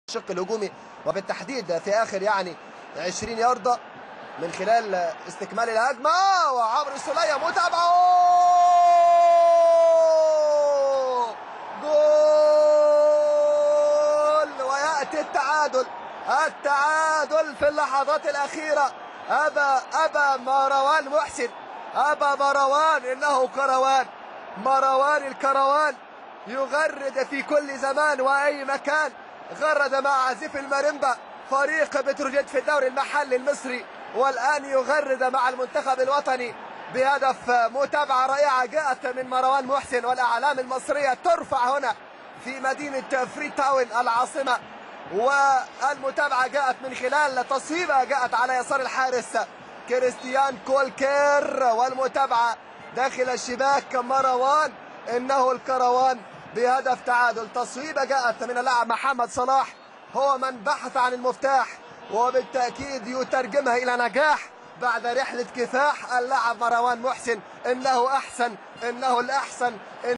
الشق الهجومي وبالتحديد في اخر 20 ياردة من خلال استكمال الهجمه. وعمرو السولية متابعه جول وياتي التعادل في اللحظات الاخيره. ابى مروان محسن، ابى مروان، انه كروان، مروان الكروان يغرد في كل زمان واي مكان. غرد مع عازف الماريمبا فريق بتروجيت في الدوري المحلي المصري، والان يغرد مع المنتخب الوطني بهدف. متابعه رائعه جاءت من مروان محسن، والاعلام المصريه ترفع هنا في مدينه فري تاون العاصمه، والمتابعه جاءت من خلال تصويبه جاءت على يسار الحارس كريستيان كولكير، والمتابعه داخل الشباك مروان انه الكروان بهدف تعادل. تصويبه جاءت من اللاعب محمد صلاح، هو من بحث عن المفتاح وبالتاكيد يترجمها الى نجاح بعد رحله كفاح اللاعب مروان محسن. انه احسن، انه الاحسن.